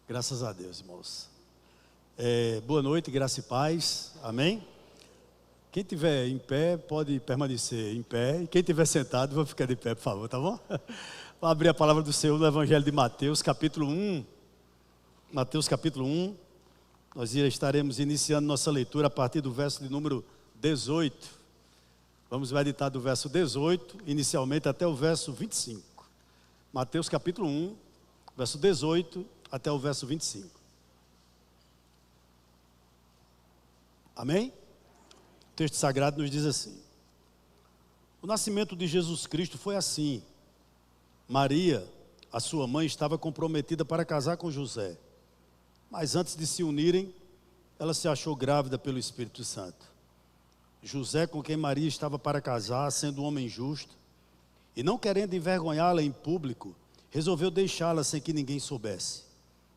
Graças a Deus, irmãos. Boa noite, graça e paz. Amém? Quem estiver em pé pode permanecer em pé. E quem estiver sentado, vou ficar de pé, por favor, tá bom? Vou abrir a palavra do Senhor no Evangelho de Mateus, capítulo 1. Mateus, capítulo 1. Nós estaremos iniciando nossa leitura a partir do verso de número 18. Vamos meditar do verso 18, inicialmente, até o verso 25. Mateus, capítulo 1, verso 18 até o verso 25. Amém? O texto sagrado nos diz assim: o nascimento de Jesus Cristo foi assim. Maria, a sua mãe, estava comprometida para casar com José. Mas antes de se unirem, ela se achou grávida pelo Espírito Santo. José, com quem Maria estava para casar, sendo um homem justo, e não querendo envergonhá-la em público, resolveu deixá-la sem que ninguém soubesse.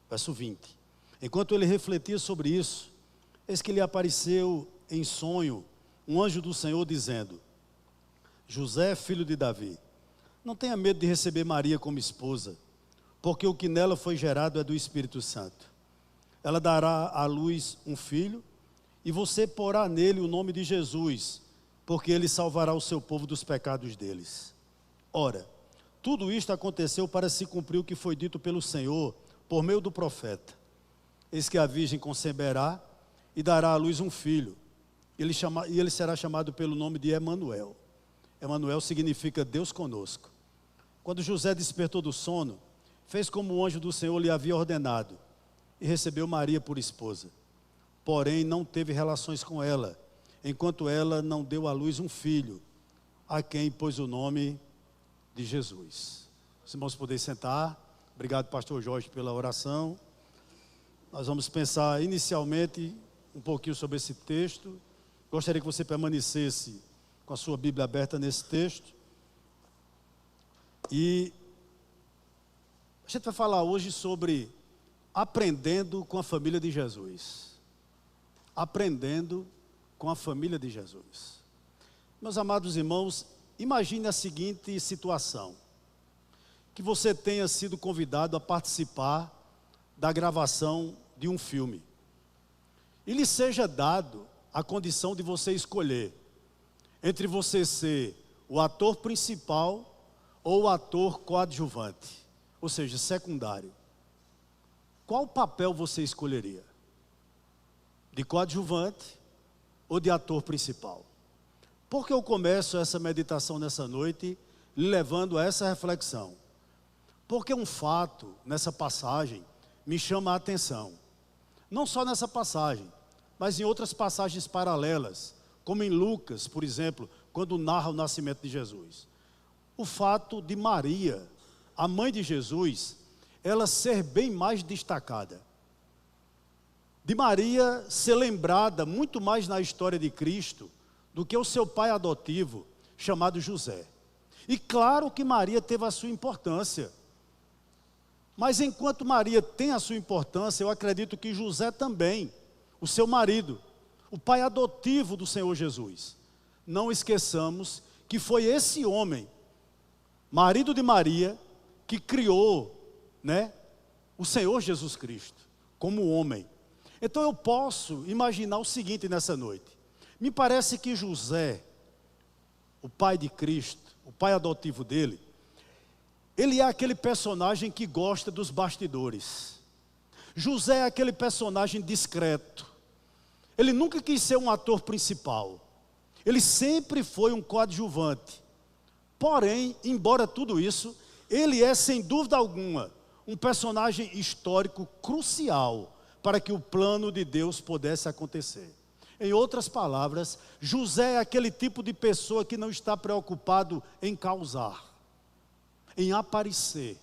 Verso 20. Enquanto ele refletia sobre isso, eis que lhe apareceu em sonho um anjo do Senhor dizendo: José, filho de Davi, não tenha medo de receber Maria como esposa, porque o que nela foi gerado é do Espírito Santo. Ela dará à luz um filho, e você porá nele o nome de Jesus, porque ele salvará o seu povo dos pecados deles. Ora, tudo isto aconteceu para se cumprir o que foi dito pelo Senhor, por meio do profeta. Eis que a virgem conceberá e dará à luz um filho, e ele será chamado pelo nome de Emanuel. Emanuel significa Deus conosco. Quando José despertou do sono, fez como o anjo do Senhor lhe havia ordenado, e recebeu Maria por esposa. Porém, não teve relações com ela, enquanto ela não deu à luz um filho, a quem pôs o nome de Jesus. Os irmãos podem sentar. Obrigado, pastor Jorge, pela oração. Nós vamos pensar inicialmente um pouquinho sobre esse texto. Gostaria que você permanecesse com a sua Bíblia aberta nesse texto. E a gente vai falar hoje sobre aprendendo com a família de Jesus. Aprendendo com a família de Jesus. Meus amados irmãos, imagine a seguinte situação: que você tenha sido convidado a participar da gravação de um filme, e lhe seja dado a condição de você escolher entre você ser o ator principal ou o ator coadjuvante, ou seja, secundário. Qual papel você escolheria? De coadjuvante ou de ator principal? Por que eu começo essa meditação nessa noite lhe levando a essa reflexão? Porque um fato nessa passagem me chama a atenção. Não só nessa passagem, mas em outras passagens paralelas, como em Lucas, por exemplo, quando narra o nascimento de Jesus. O fato de Maria, a mãe de Jesus, ela ser bem mais destacada. De Maria ser lembrada muito mais na história de Cristo do que o seu pai adotivo, chamado José. E claro que Maria teve a sua importância. Mas enquanto Maria tem a sua importância, eu acredito que José também, o seu marido, o pai adotivo do Senhor Jesus. Não esqueçamos que foi esse homem, marido de Maria, que criou, o Senhor Jesus Cristo, como homem. Então eu posso imaginar o seguinte nessa noite: me parece que José, o pai de Cristo, o pai adotivo dele, ele é aquele personagem que gosta dos bastidores. José é aquele personagem discreto. Ele nunca quis ser um ator principal. Ele sempre foi um coadjuvante. Porém, embora tudo isso, ele é sem dúvida alguma um personagem histórico crucial para que o plano de Deus pudesse acontecer. Em outras palavras, José é aquele tipo de pessoa que não está preocupado em causar, em aparecer.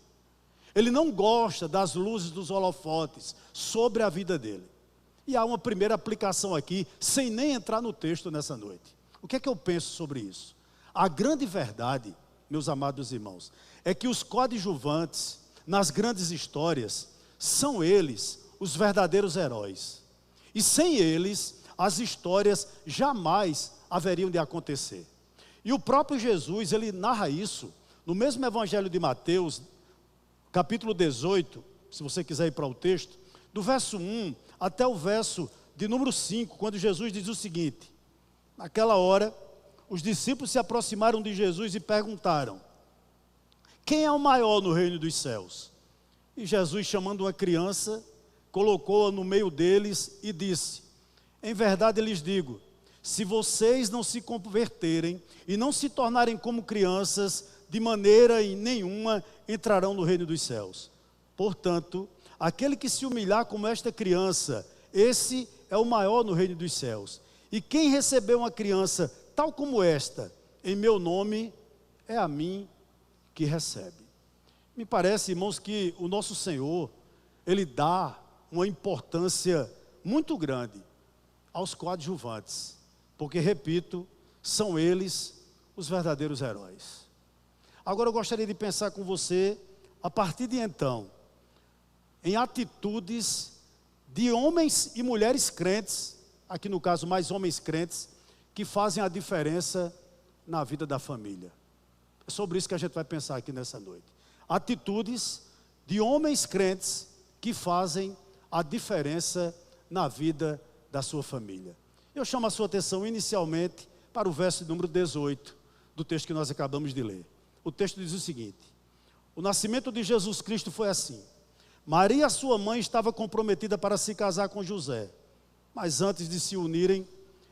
Ele não gosta das luzes dos holofotes sobre a vida dele. E há uma primeira aplicação aqui, sem nem entrar no texto nessa noite. O que é que eu penso sobre isso? A grande verdade, meus amados irmãos, é que os coadjuvantes nas grandes histórias são eles os verdadeiros heróis. E sem eles, as histórias jamais haveriam de acontecer. E o próprio Jesus, ele narra isso no mesmo Evangelho de Mateus, capítulo 18, se você quiser ir para o texto, do verso 1 até o verso de número 5, quando Jesus diz o seguinte: naquela hora, os discípulos se aproximaram de Jesus e perguntaram: quem é o maior no reino dos céus? E Jesus, chamando uma criança, colocou-a no meio deles e disse: em verdade lhes digo, se vocês não se converterem e não se tornarem como crianças, de maneira nenhuma entrarão no reino dos céus. Portanto, aquele que se humilhar como esta criança, esse é o maior no reino dos céus. E quem recebeu uma criança tal como esta, em meu nome, é a mim que recebe. Me parece, irmãos, que o nosso Senhor, Ele dá uma importância muito grande aos coadjuvantes, porque, repito, são eles os verdadeiros heróis. Agora eu gostaria de pensar com você, a partir de então, em atitudes de homens e mulheres crentes, aqui no caso mais homens crentes, que fazem a diferença na vida da família. É sobre isso que a gente vai pensar aqui nessa noite. Atitudes de homens crentes que fazem a diferença na vida da sua família. Eu chamo a sua atenção inicialmente para o verso número 18 do texto que nós acabamos de ler. O texto diz o seguinte: o nascimento de Jesus Cristo foi assim. Maria, sua mãe, estava comprometida para se casar com José, mas antes de se unirem,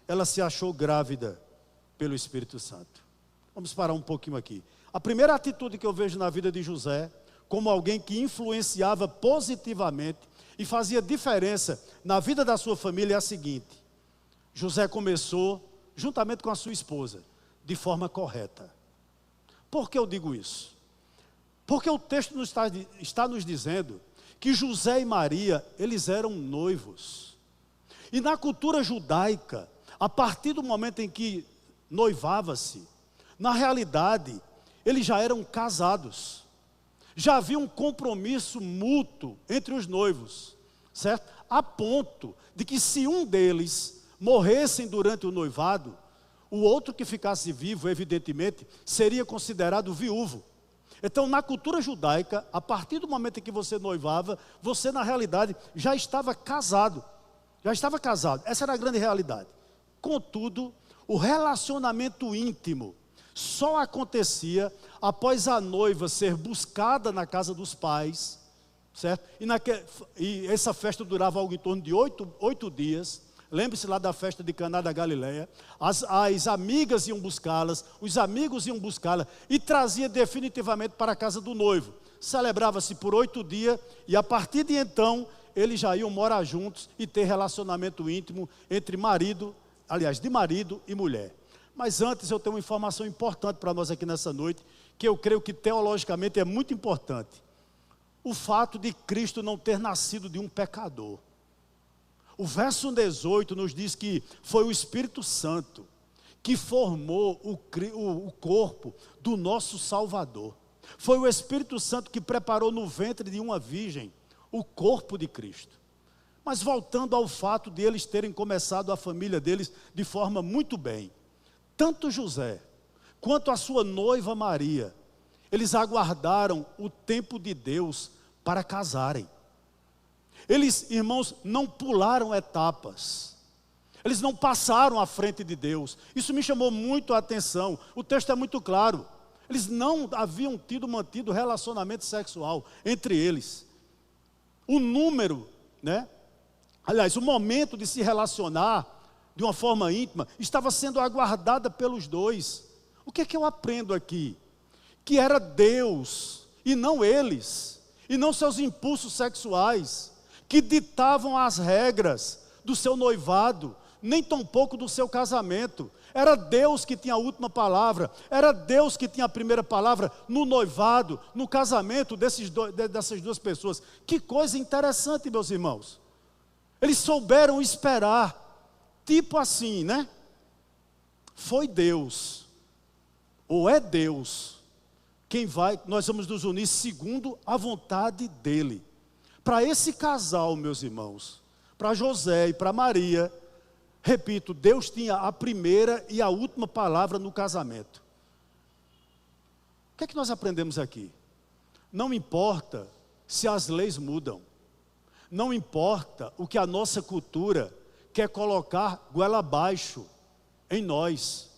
ela se achou grávida pelo Espírito Santo. Vamos parar um pouquinho aqui. A primeira atitude que eu vejo na vida de José, como alguém que influenciava positivamente e fazia diferença na vida da sua família, é a seguinte: José começou, juntamente com a sua esposa, de forma correta. Por que eu digo isso? Porque o texto está nos dizendo que José e Maria, eles eram noivos. E na cultura judaica, a partir do momento em que noivava-se, na realidade, eles já eram casados. Já havia um compromisso mútuo entre os noivos, certo? A ponto de que se um deles morressem durante o noivado, o outro que ficasse vivo, evidentemente, seria considerado viúvo. Então, na cultura judaica, a partir do momento em que você noivava, você na realidade já estava casado. Já estava casado, essa era a grande realidade. Contudo, o relacionamento íntimo só acontecia após a noiva ser buscada na casa dos pais, certo? E essa festa durava algo em torno de 8 dias. Lembre-se lá da festa de Caná da Galileia. As amigas iam buscá-las, os amigos iam buscá-la e trazia definitivamente para a casa do noivo. Celebrava-se por 8 dias e a partir de então eles já iam morar juntos e ter relacionamento íntimo entre de marido e mulher. Mas antes eu tenho uma informação importante para nós aqui nessa noite, que eu creio que teologicamente é muito importante. O fato de Cristo não ter nascido de um pecador. O verso 18 nos diz que foi o Espírito Santo que formou o corpo do nosso Salvador. Foi o Espírito Santo que preparou no ventre de uma virgem o corpo de Cristo. Mas voltando ao fato de eles terem começado a família deles de forma muito bem. Tanto José quanto a sua noiva Maria, eles aguardaram o tempo de Deus para casarem. Eles, irmãos, não pularam etapas. Eles não passaram à frente de Deus. Isso me chamou muito a atenção. O texto é muito claro. Eles não haviam mantido relacionamento sexual entre eles. O número, o momento de se relacionar de uma forma íntima estava sendo aguardada pelos dois. O que é que eu aprendo aqui? Que era Deus e não eles, e não seus impulsos sexuais, que ditavam as regras do seu noivado, nem tampouco do seu casamento. Era Deus que tinha a última palavra, era Deus que tinha a primeira palavra no noivado, no casamento dessas duas pessoas. Que coisa interessante, meus irmãos. Eles souberam esperar, tipo assim, Foi Deus, ou é Deus, nós vamos nos unir segundo a vontade dEle. Para esse casal, meus irmãos, para José e para Maria, repito, Deus tinha a primeira e a última palavra no casamento. O que é que nós aprendemos aqui? Não importa se as leis mudam. Não importa o que a nossa cultura quer colocar goela abaixo em nós.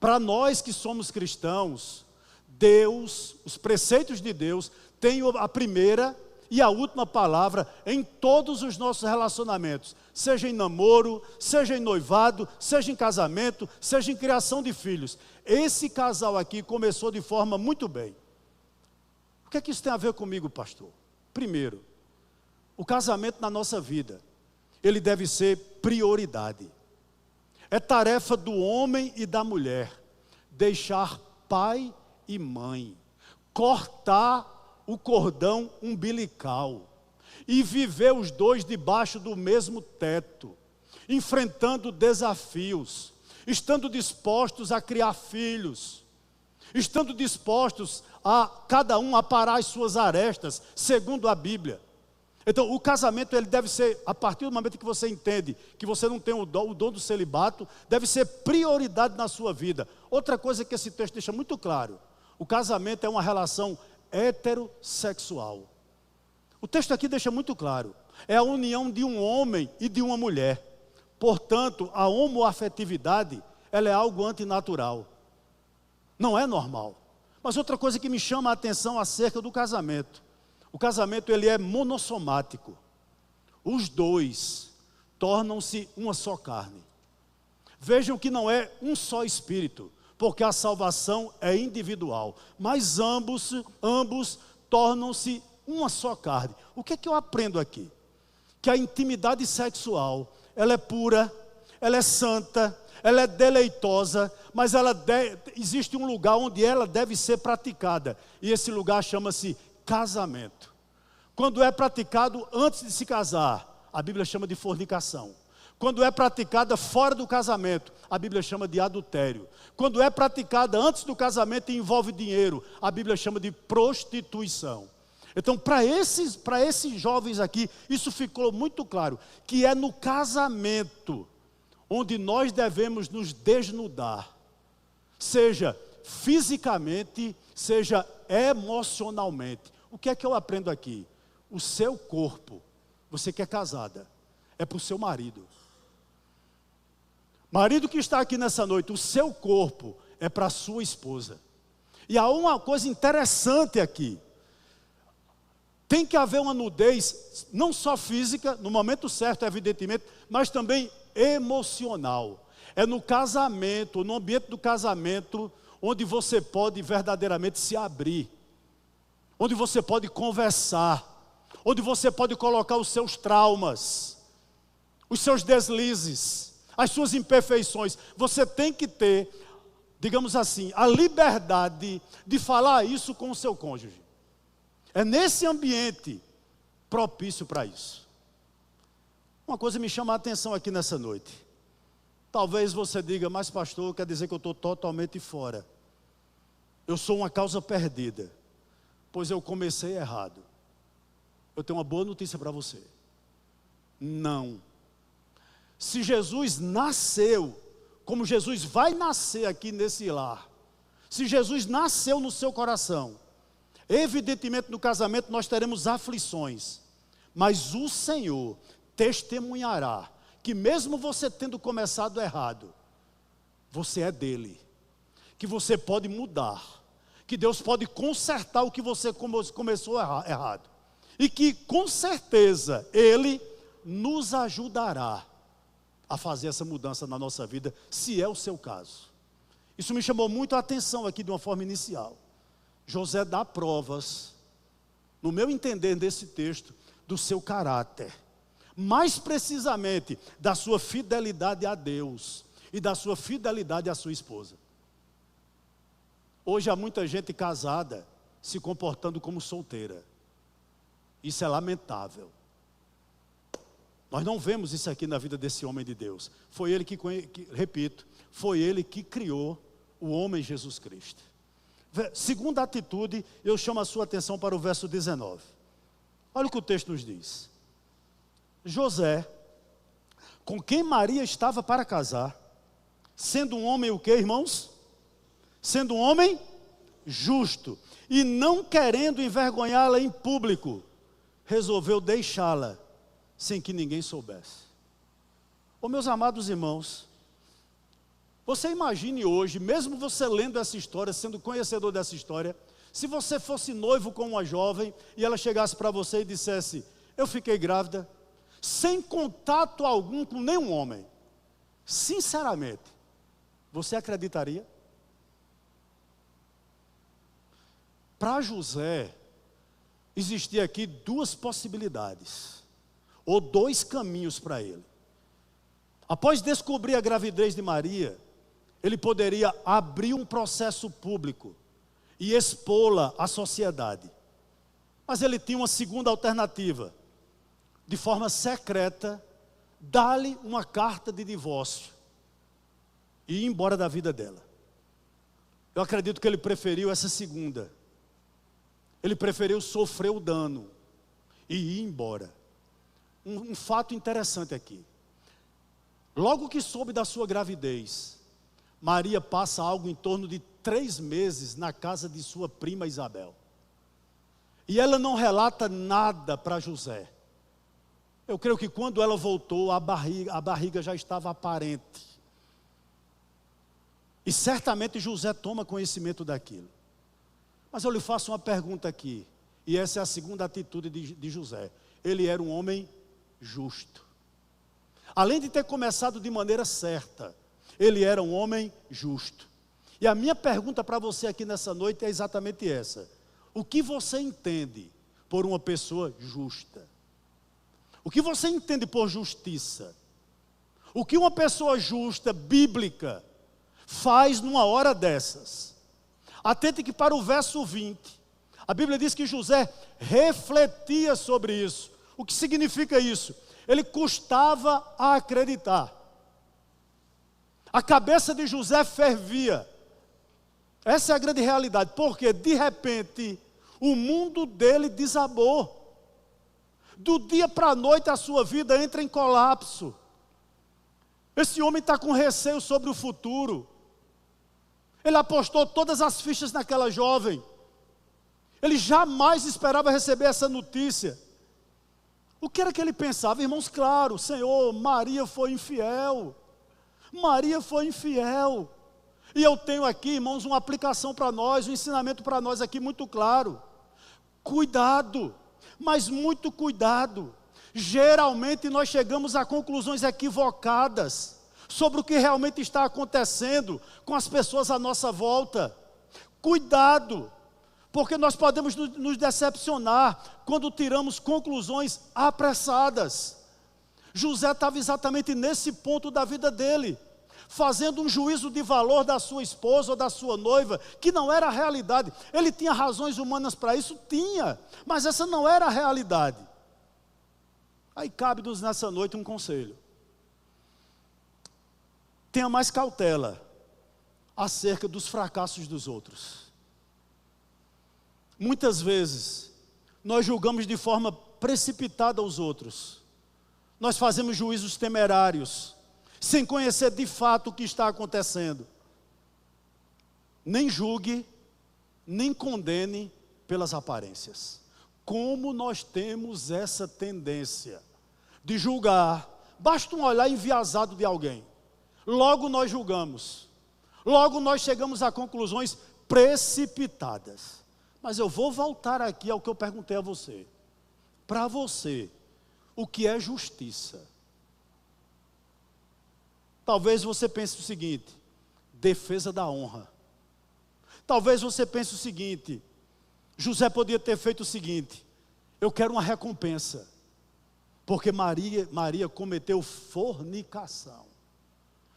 Para nós que somos cristãos, Deus, os preceitos de Deus, têm a primeira e a última palavra em todos os nossos relacionamentos. Seja em namoro, seja em noivado, seja em casamento, seja em criação de filhos. Esse casal aqui começou de forma muito bem. O que é que isso tem a ver comigo, pastor? Primeiro, o casamento na nossa vida, ele deve ser prioridade. É tarefa do homem e da mulher deixar pai e mãe, cortar o cordão umbilical e viver os dois debaixo do mesmo teto, enfrentando desafios, estando dispostos a criar filhos, estando dispostos a cada um aparar as suas arestas, segundo a Bíblia. Então, o casamento, ele deve ser, a partir do momento que você entende que você não tem o dom do celibato, deve ser prioridade na sua vida. Outra coisa que esse texto deixa muito claro: o casamento é uma relação heterossexual. O texto aqui deixa muito claro: é a união de um homem e de uma mulher. Portanto, a homoafetividade, ela é algo antinatural. Não é normal. Mas outra coisa que me chama a atenção acerca do casamento: o casamento, ele é monossomático. Os dois tornam-se uma só carne. Vejam que não é um só espírito, porque a salvação é individual, mas ambos tornam-se uma só carne. O que é que eu aprendo aqui? Que a intimidade sexual, ela é pura, ela é santa, ela é deleitosa, mas existe um lugar onde ela deve ser praticada, e esse lugar chama-se casamento. Quando é praticado antes de se casar, a Bíblia chama de fornicação. Quando é praticada fora do casamento, a Bíblia chama de adultério. Quando é praticada antes do casamento e envolve dinheiro, a Bíblia chama de prostituição. Então, para esses jovens aqui, isso ficou muito claro, que é no casamento onde nós devemos nos desnudar, seja fisicamente, seja emocionalmente. O que é que eu aprendo aqui? O seu corpo, você que é casada, é para o seu marido. Marido que está aqui nessa noite, o seu corpo é para a sua esposa. E há uma coisa interessante aqui: tem que haver uma nudez, não só física, no momento certo, evidentemente, mas também emocional. É no casamento, no ambiente do casamento, onde você pode verdadeiramente se abrir, onde você pode conversar, onde você pode colocar os seus traumas, os seus deslizes, as suas imperfeições. Você tem que ter, digamos assim, a liberdade de falar isso com o seu cônjuge. É nesse ambiente propício para isso. Uma coisa me chama a atenção aqui nessa noite. Talvez você diga: mas pastor, quer dizer que eu estou totalmente fora. Eu sou uma causa perdida. Pois eu comecei errado. Eu tenho uma boa notícia para você. Não. Se Jesus nasceu, como Jesus vai nascer aqui nesse lar, se Jesus nasceu no seu coração, evidentemente no casamento nós teremos aflições, mas o Senhor testemunhará que mesmo você tendo começado errado, você é dele, que você pode mudar, que Deus pode consertar o que você começou errado, e que com certeza Ele nos ajudará a fazer essa mudança na nossa vida, se é o seu caso. Isso me chamou muito a atenção aqui de uma forma inicial. José dá provas, no meu entender desse texto, do seu caráter, mais precisamente da sua fidelidade a Deus e da sua fidelidade à sua esposa. Hoje há muita gente casada se comportando como solteira. Isso é lamentável. Nós não vemos isso aqui na vida desse homem de Deus. Foi ele repito, foi ele que criou o homem Jesus Cristo. Segunda atitude, eu chamo a sua atenção para o verso 19. Olha o que o texto nos diz. José, com quem Maria estava para casar, sendo um homem o quê, irmãos? Sendo um homem justo, e não querendo envergonhá-la em público, resolveu deixá-la sem que ninguém soubesse. Ô meus amados irmãos, você imagine hoje, mesmo você lendo essa história, sendo conhecedor dessa história, se você fosse noivo com uma jovem e ela chegasse para você e dissesse: eu fiquei grávida, sem contato algum com nenhum homem. Sinceramente, você acreditaria? Para José, existia aqui duas possibilidades, ou dois caminhos para ele. Após descobrir a gravidez de Maria, ele poderia abrir um processo público e expô-la à sociedade. Mas ele tinha uma segunda alternativa: de forma secreta, dar-lhe uma carta de divórcio e ir embora da vida dela. Eu acredito que ele preferiu essa segunda. Ele preferiu sofrer o dano e ir embora. Um fato interessante aqui: logo que soube da sua gravidez, Maria passa algo em torno de 3 meses na casa de sua prima Isabel. E ela não relata nada para José. Eu creio que quando ela voltou, a barriga já estava aparente. E certamente José toma conhecimento daquilo. Mas eu lhe faço uma pergunta aqui, e essa é a segunda atitude de José. Ele era um homem justo. Além de ter começado de maneira certa, ele era um homem justo. E a minha pergunta para você aqui nessa noite é exatamente essa: o que você entende por uma pessoa justa? O que você entende por justiça? O que uma pessoa justa, bíblica, faz numa hora dessas? Atente que para o verso 20, a Bíblia diz que José refletia sobre isso. O que significa isso? Ele custava a acreditar. A cabeça de José fervia. Essa é a grande realidade, porque de repente o mundo dele desabou. Do dia para a noite a sua vida entra em colapso. Esse homem está com receio sobre o futuro. Ele apostou todas as fichas naquela jovem. Ele jamais esperava receber essa notícia. O que era que ele pensava? Irmãos, claro, Senhor, Maria foi infiel. Maria foi infiel. E eu tenho aqui, irmãos, uma aplicação para nós, um ensinamento para nós aqui muito claro. Cuidado, mas muito cuidado. Geralmente nós chegamos a conclusões equivocadas sobre o que realmente está acontecendo com as pessoas à nossa volta. Cuidado, porque nós podemos nos decepcionar quando tiramos conclusões apressadas. José estava exatamente nesse ponto da vida dele, fazendo um juízo de valor da sua esposa ou da sua noiva, que não era a realidade. Ele tinha razões humanas para isso? Tinha, mas essa não era a realidade. Aí cabe-nos nessa noite um conselho: tenha mais cautela acerca dos fracassos dos outros. Muitas vezes, nós julgamos de forma precipitada os outros. Nós fazemos juízos temerários, sem conhecer de fato o que está acontecendo. Nem julgue, nem condene pelas aparências. Como nós temos essa tendência de julgar, basta um olhar enviesado de alguém, logo nós julgamos, logo nós chegamos a conclusões precipitadas. Mas eu vou voltar aqui ao que eu perguntei a você. Para você, o que é justiça? Talvez você pense o seguinte: defesa da honra. Talvez você pense o seguinte: José podia ter feito o seguinte: eu quero uma recompensa, porque Maria cometeu fornicação.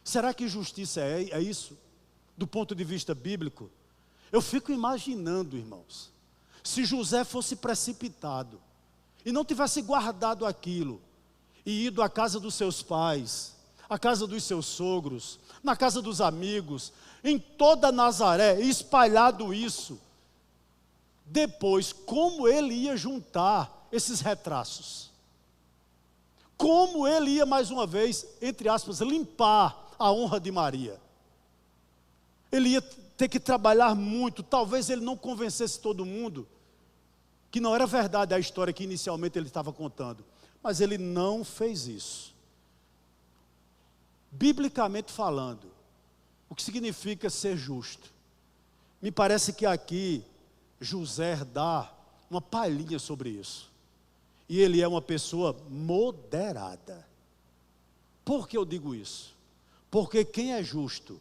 Será que justiça é isso? Do ponto de vista bíblico? Eu fico imaginando, irmãos, se José fosse precipitado e não tivesse guardado aquilo e ido à casa dos seus pais, à casa dos seus sogros, na casa dos amigos, em toda Nazaré, e espalhado isso, depois, como ele ia juntar esses retraços? Como ele ia, mais uma vez, entre aspas, limpar a honra de Maria? Ele ia ter que trabalhar muito, talvez ele não convencesse todo mundo. que não era verdade a história que inicialmente ele estava contando. Mas ele não fez isso. Biblicamente falando, o que significa ser justo? Me parece que aqui José dá uma palhinha sobre isso. E ele é uma pessoa moderada. Por que eu digo isso? Porque quem é justo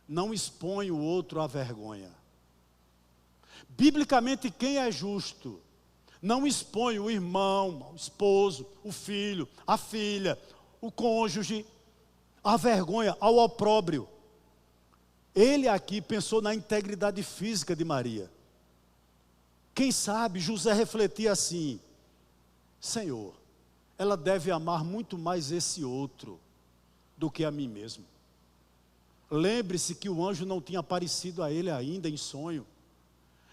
não expõe o outro à vergonha. Biblicamente, quem é justo não expõe o irmão, o esposo, o filho, a filha, o cônjuge à vergonha, ao opróbrio. Ele aqui pensou na integridade física de Maria. Quem sabe José refletia assim: Senhor, ela deve amar muito mais esse outro do que a mim mesmo. Lembre-se que o anjo não tinha aparecido a ele ainda em sonho.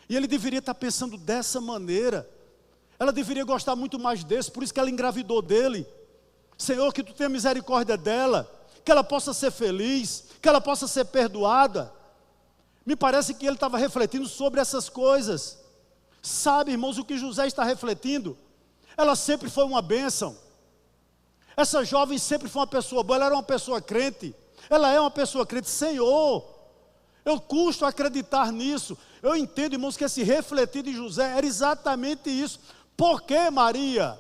E ele deveria estar pensando dessa maneira. Ela deveria gostar muito mais desse, por isso que ela engravidou dele. Senhor, que tu tenha misericórdia dela, que ela possa ser feliz, que ela possa ser perdoada. Me parece que ele estava refletindo sobre essas coisas. Sabe, irmãos, o que José está refletindo? Ela sempre foi uma bênção. Essa jovem sempre foi uma pessoa boa, ela era uma pessoa crente. Ela é uma pessoa crente. Senhor, eu custo acreditar nisso. Eu entendo, irmãos, que esse refletir de José era exatamente isso. Por que, Maria?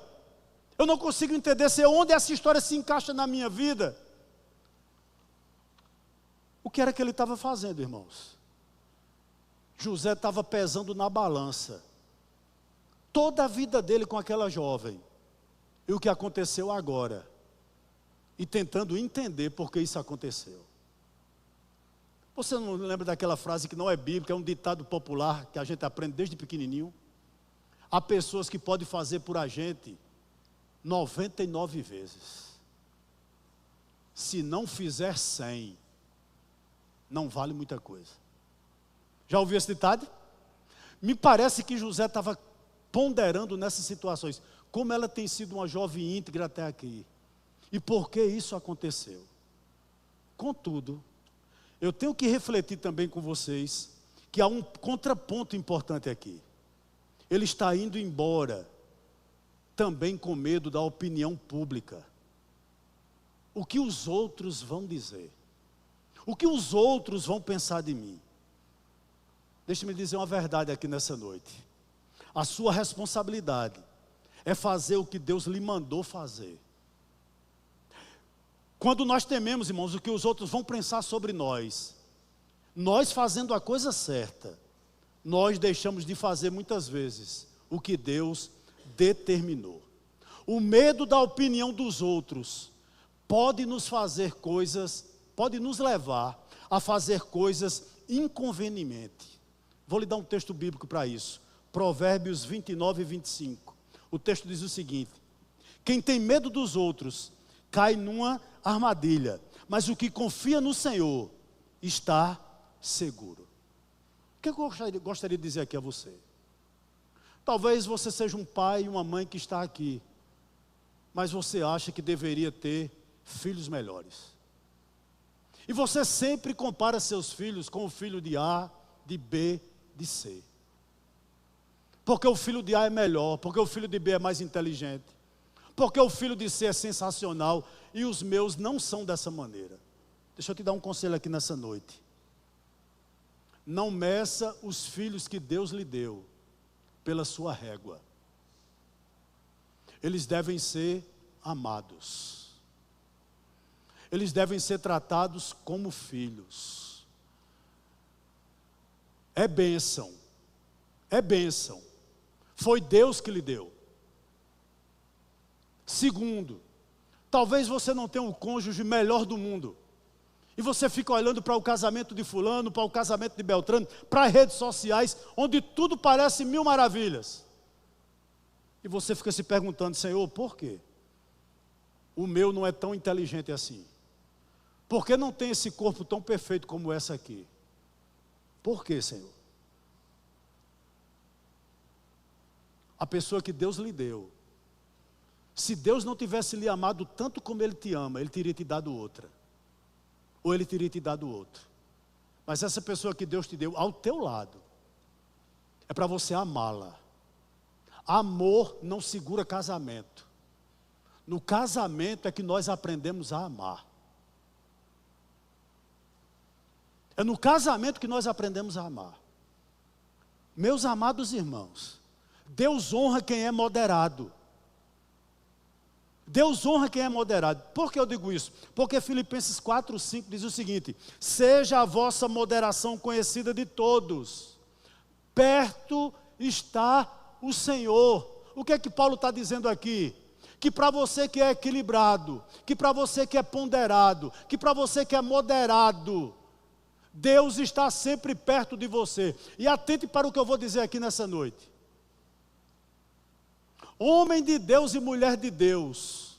Eu não consigo entender onde essa história se encaixa na minha vida. O que era que ele estava fazendo, irmãos? José estava pesando na balança toda a vida dele com aquela jovem e o que aconteceu agora, e tentando entender por que isso aconteceu. Você não lembra daquela frase que não é bíblica, é um ditado popular que a gente aprende desde pequenininho? Há pessoas que podem fazer por a gente 99 vezes. Se não fizer 100, não vale muita coisa. Já ouviu esse ditado? Me parece que José estava ponderando nessas situações. Como ela tem sido uma jovem íntegra até aqui. E por que isso aconteceu? Contudo, eu tenho que refletir também com vocês que há um contraponto importante aqui. Ele está indo embora também com medo da opinião pública. O que os outros vão dizer? O que os outros vão pensar de mim? Deixe-me dizer uma verdade aqui nessa noite. A sua responsabilidade é fazer o que Deus lhe mandou fazer. Quando nós tememos, irmãos, o que os outros vão pensar sobre nós, nós fazendo a coisa certa, nós deixamos de fazer muitas vezes o que Deus determinou. O medo da opinião dos outros pode nos fazer coisas, pode nos levar a fazer coisas inconvenientes. Vou lhe dar um texto bíblico para isso. Provérbios 29 e 25. O texto diz o seguinte: quem tem medo dos outros cai numa armadilha, mas o que confia no Senhor está seguro. O que eu gostaria de dizer aqui a você? Talvez você seja um pai e uma mãe que está aqui, mas você acha que deveria ter filhos melhores. E você sempre compara seus filhos com o filho de A, de B, de C. Porque o filho de A é melhor, porque o filho de B é mais inteligente, porque o filho de C é sensacional, e os meus não são dessa maneira. Deixa eu te dar um conselho aqui nessa noite. Não meça os filhos que Deus lhe deu pela sua régua. Eles devem ser amados. Eles devem ser tratados como filhos. É bênção. É bênção. Foi Deus que lhe deu. Segundo, talvez você não tenha o cônjuge melhor do mundo. E você fica olhando para o casamento de fulano, para o casamento de Beltrano, para as redes sociais, onde tudo parece mil maravilhas. E você fica se perguntando: Senhor, por quê? O meu não é tão inteligente assim. Por que não tem esse corpo tão perfeito como essa aqui? Por quê, Senhor? A pessoa que Deus lhe deu, se Deus não tivesse lhe amado tanto como Ele te ama, Ele teria te dado outra. Ou Ele teria te dado outro. Mas essa pessoa que Deus te deu ao teu lado, é para você amá-la. Amor não segura casamento. No casamento é que nós aprendemos a amar. É no casamento que nós aprendemos a amar. Meus amados irmãos, Deus honra quem é moderado. Deus honra quem é moderado. Por que eu digo isso? Porque Filipenses 4:5 diz o seguinte: seja a vossa moderação conhecida de todos. Perto está o Senhor. O que é que Paulo está dizendo aqui? Que para você que é equilibrado, que para você que é ponderado, que para você que é moderado, Deus está sempre perto de você. E atente para o que eu vou dizer aqui nessa noite. Homem de Deus e mulher de Deus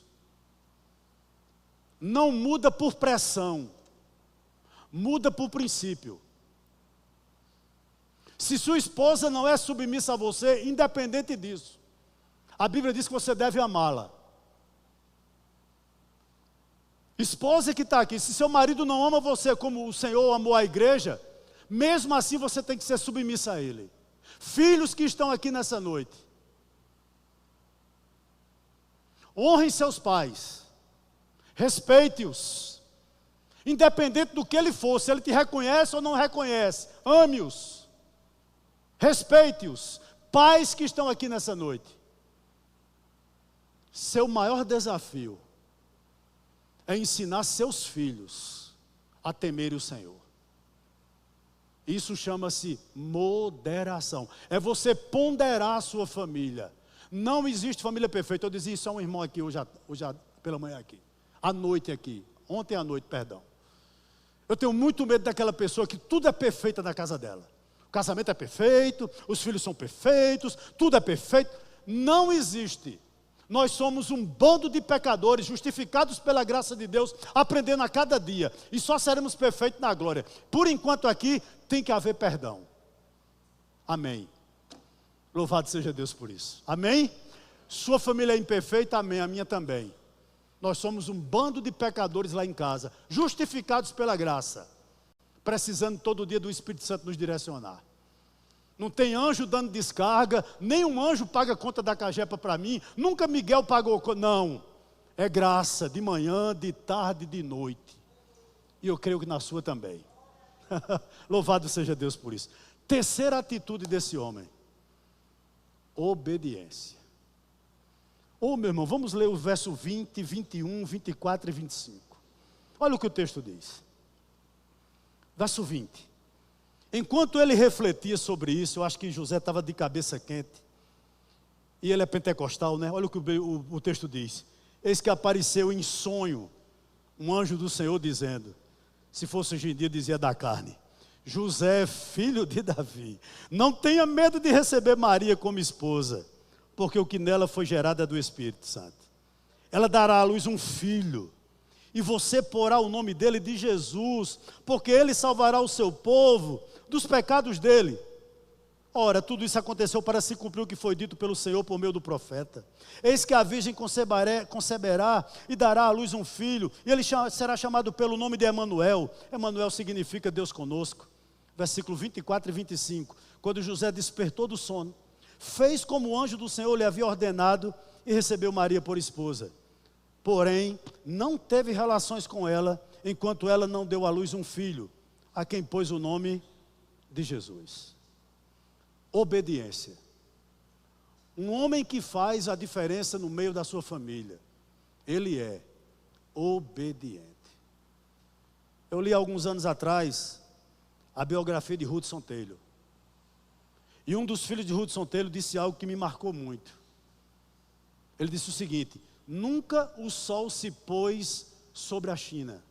não muda por pressão, muda por princípio. Se sua esposa não é submissa a você, independente disso, a Bíblia diz que você deve amá-la. Esposa que está aqui, se seu marido não ama você como o Senhor amou a igreja, mesmo assim você tem que ser submissa a Ele. Filhos que estão aqui nessa noite, honrem seus pais, respeite-os, independente do que ele for, se ele te reconhece ou não reconhece, ame-os, respeite-os. Pais que estão aqui nessa noite, seu maior desafio é ensinar seus filhos a temerem o Senhor. Isso chama-se moderação. É você ponderar a sua família. Não existe família perfeita. Eu dizia isso a um irmão aqui hoje pela manhã aqui. À noite aqui. Ontem à noite, perdão. Eu tenho muito medo daquela pessoa que tudo é perfeito na casa dela. O casamento é perfeito, os filhos são perfeitos, tudo é perfeito. Não existe. Nós somos um bando de pecadores, justificados pela graça de Deus, aprendendo a cada dia. E só seremos perfeitos na glória. Por enquanto aqui, tem que haver perdão. Amém. Louvado seja Deus por isso. Amém? Sua família é imperfeita, amém. A minha também. Nós somos um bando de pecadores lá em casa, justificados pela graça, precisando todo dia do Espírito Santo nos direcionar. Não tem anjo dando descarga, nenhum anjo paga conta da cajepa para mim, nunca Miguel pagou, não. É graça, de manhã, de tarde, de noite. E eu creio que na sua também. Louvado seja Deus por isso. Terceira atitude desse homem: obediência. Meu irmão, vamos ler o verso 20, 21, 24 e 25. Olha o que o texto diz. Verso 20. Enquanto ele refletia sobre isso, eu acho que José estava de cabeça quente. E ele é pentecostal, né? Olha o que o texto diz. Eis que apareceu em sonho um anjo do Senhor dizendo, se fosse hoje em dia dizia da carne: José, filho de Davi, não tenha medo de receber Maria como esposa, porque o que nela foi gerado é do Espírito Santo. Ela dará à luz um filho, e você porá o nome dele de Jesus, porque ele salvará o seu povo dos pecados dele. Ora, tudo isso aconteceu para se cumprir o que foi dito pelo Senhor por meio do profeta. Eis que a virgem conceberá e dará à luz um filho, e ele será chamado pelo nome de Emanuel. Emanuel significa Deus conosco. Versículo 24 e 25. Quando José despertou do sono, fez como o anjo do Senhor lhe havia ordenado e recebeu Maria por esposa. Porém, não teve relações com ela, enquanto ela não deu à luz um filho, a quem pôs o nome de Jesus. Obediência. Um homem que faz a diferença no meio da sua família, ele é obediente. Eu li alguns anos atrás a biografia de Hudson Taylor. E um dos filhos de Hudson Taylor disse algo que me marcou muito. Ele disse o seguinte: nunca o sol se pôs sobre a China,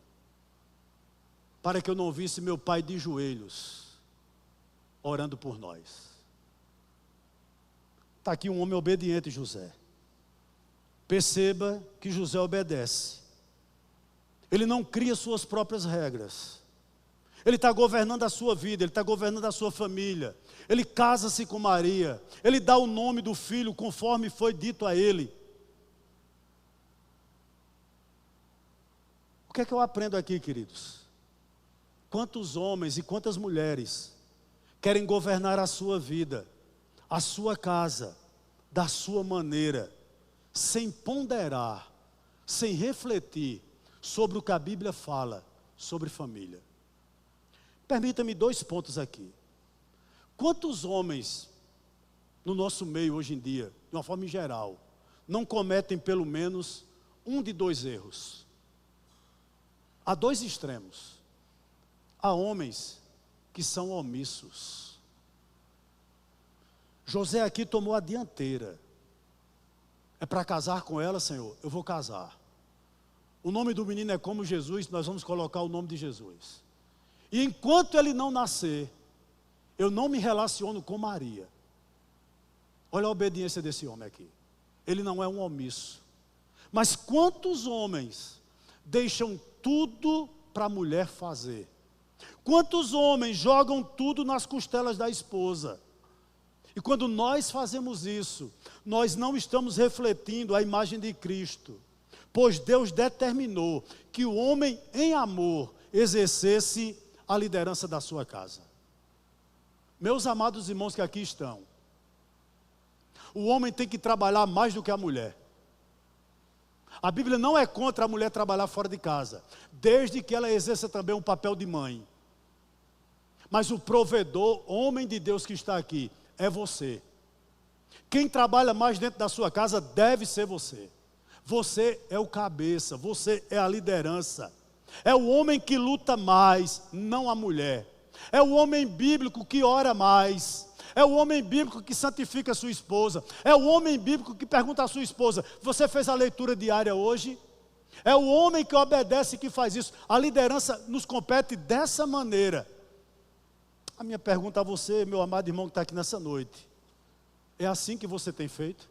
para que eu não visse meu pai de joelhos, orando por nós. Está aqui um homem obediente, José. Perceba que José obedece. Ele não cria suas próprias regras. Ele está governando a sua vida, ele está governando a sua família. Ele casa-se com Maria. Ele dá o nome do filho conforme foi dito a ele. O que é que eu aprendo aqui, queridos? Quantos homens e quantas mulheres querem governar a sua vida, a sua casa, da sua maneira, sem ponderar, sem refletir sobre o que a Bíblia fala sobre família. Permita-me 2 pontos aqui. Quantos homens no nosso meio hoje em dia, de uma forma geral, não cometem pelo menos um de 2 erros? Há 2 extremos. Há homens que são omissos. José aqui tomou a dianteira. É para casar com ela, Senhor? Eu vou casar. O nome do menino é como Jesus, nós vamos colocar o nome de Jesus. E enquanto ele não nascer, eu não me relaciono com Maria. Olha a obediência desse homem aqui. Ele não é um omisso. Mas quantos homens deixam tudo para a mulher fazer? Quantos homens jogam tudo nas costelas da esposa? E quando nós fazemos isso, nós não estamos refletindo a imagem de Cristo. Pois Deus determinou que o homem em amor exercesse a liderança da sua casa. Meus amados irmãos que aqui estão, o homem tem que trabalhar mais do que a mulher. A Bíblia não é contra a mulher trabalhar fora de casa, desde que ela exerça também um papel de mãe. Mas o provedor, homem de Deus que está aqui, é você. Quem trabalha mais dentro da sua casa deve ser você. Você é o cabeça, você é a liderança. É o homem que luta mais, não a mulher. É o homem bíblico que ora mais. É o homem bíblico que santifica a sua esposa. É o homem bíblico que pergunta à sua esposa: você fez a leitura diária hoje? É o homem que obedece e que faz isso. A liderança nos compete dessa maneira. A minha pergunta a você, meu amado irmão que está aqui nessa noite: é assim que você tem feito?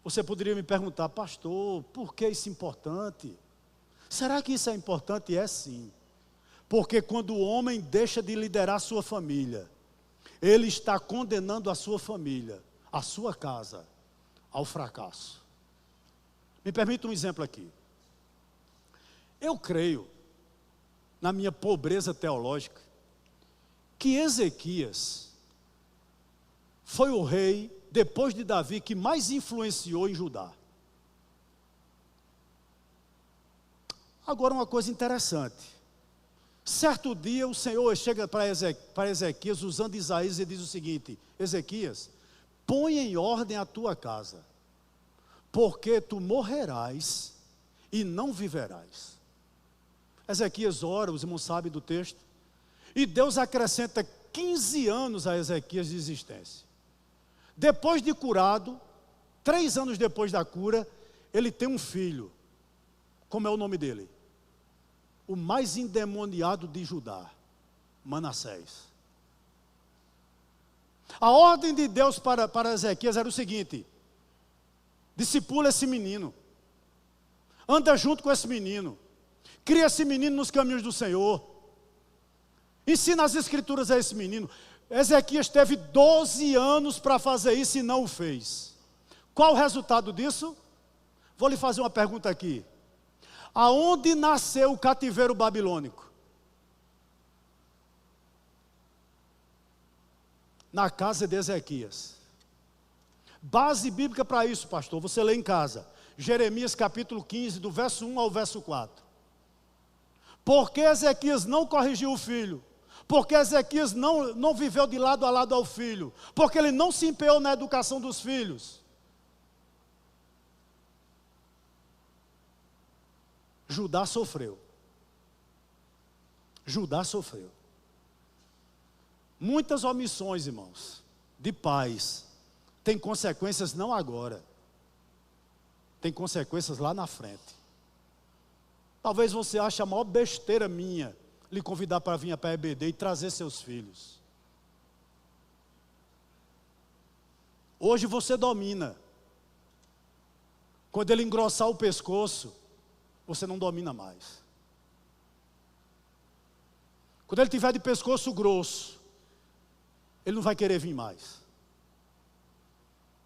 Você poderia me perguntar: pastor, por que isso é importante? Será que isso é importante? É sim. Porque quando o homem deixa de liderar a sua família, ele está condenando a sua família, a sua casa, ao fracasso. Me permita um exemplo aqui. Eu creio, na minha pobreza teológica, que Ezequias foi o rei, depois de Davi, que mais influenciou em Judá. Agora uma coisa interessante. Certo dia o Senhor chega para Ezequias, usando Isaías, e diz o seguinte: Ezequias, põe em ordem a tua casa, porque tu morrerás e não viverás. Ezequias ora, os irmãos sabem do texto, e Deus acrescenta 15 anos a Ezequias de existência. Depois de curado, 3 anos depois da cura, ele tem um filho. Como é o nome dele? O mais endemoniado de Judá, Manassés. A ordem de Deus para Ezequias era o seguinte: discipula esse menino, anda junto com esse menino, cria esse menino nos caminhos do Senhor, ensina as escrituras a esse menino. Ezequias teve 12 anos para fazer isso e não o fez. Qual o resultado disso? Vou lhe fazer uma pergunta aqui. Aonde nasceu o cativeiro babilônico? Na casa de Ezequias. Base bíblica para isso, pastor, você lê em casa. Jeremias capítulo 15, do verso 1 ao verso 4. Porque Ezequias não corrigiu o filho? Porque Ezequias não viveu de lado a lado ao filho? Porque ele não se empenhou na educação dos filhos? Judá sofreu. Judá sofreu. Muitas omissões, irmãos, de pais, tem consequências não agora, tem consequências lá na frente. Talvez você ache a maior besteira minha lhe convidar para vir para a EBD e trazer seus filhos. Hoje você domina. Quando ele engrossar o pescoço, você não domina mais. Quando ele tiver de pescoço grosso, ele não vai querer vir mais.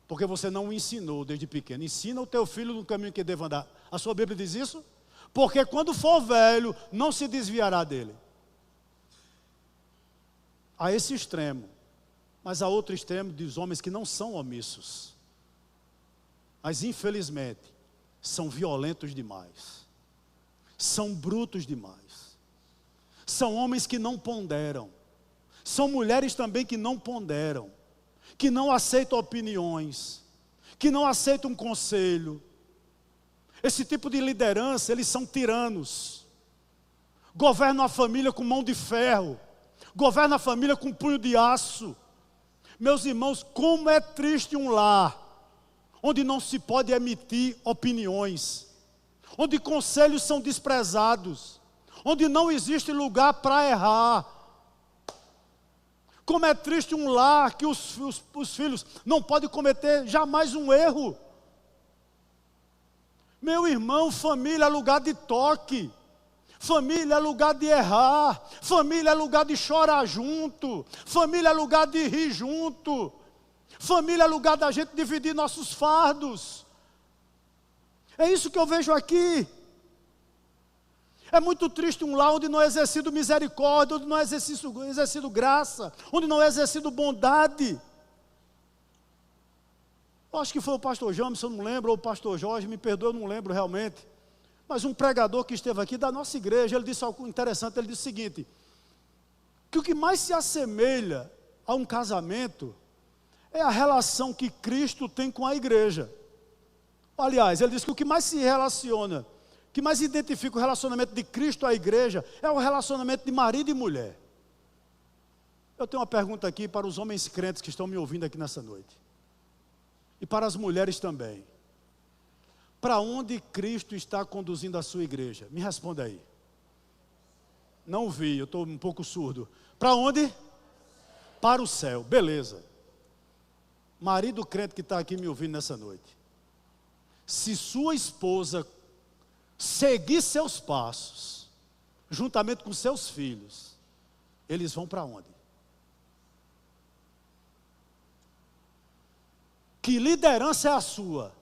Porque você não o ensinou desde pequeno. Ensina o teu filho no caminho que deve andar. A sua Bíblia diz isso? Porque quando for velho, não se desviará dele. A esse extremo, Mas há outro extremo dos homens que não são omissos, mas infelizmente são violentos demais, são brutos demais, são homens que não ponderam, são mulheres também que não ponderam, que não aceitam opiniões, que não aceitam um conselho. Esse tipo de liderança, eles são tiranos, governam a família com mão de ferro, governam a família com punho de aço. Meus irmãos, como é triste um lar onde não se pode emitir opiniões, onde conselhos são desprezados, onde não existe lugar para errar. Como é triste um lar que os filhos não podem cometer jamais um erro. Meu irmão, família é lugar de toque, família é lugar de errar, família é lugar de chorar junto, família é lugar de rir junto, família é lugar da gente dividir nossos fardos. É isso que eu vejo aqui. É muito triste um lar onde não é exercido misericórdia, onde não é exercido graça, onde não é exercido bondade. Eu acho que foi o pastor James, eu não lembro, ou o pastor Jorge, me perdoa, eu não lembro realmente. Mas um pregador que esteve aqui da nossa igreja, ele disse algo interessante, ele disse o seguinte, que o que mais se assemelha a um casamento é a relação que Cristo tem com a igreja. Aliás, ele disse que o que mais se relaciona, o que mais identifica o relacionamento de Cristo à igreja é o relacionamento de marido e mulher. Eu tenho uma pergunta aqui para os homens crentes que estão me ouvindo aqui nessa noite. E para as mulheres também. Para onde Cristo está conduzindo a sua igreja? Me responda aí. Não vi, eu estou um pouco surdo. Para onde? Para o céu, beleza. Marido crente que está aqui me ouvindo nessa noite. Se sua esposa seguir seus passos, juntamente com seus filhos, eles vão para onde? Que liderança é a sua?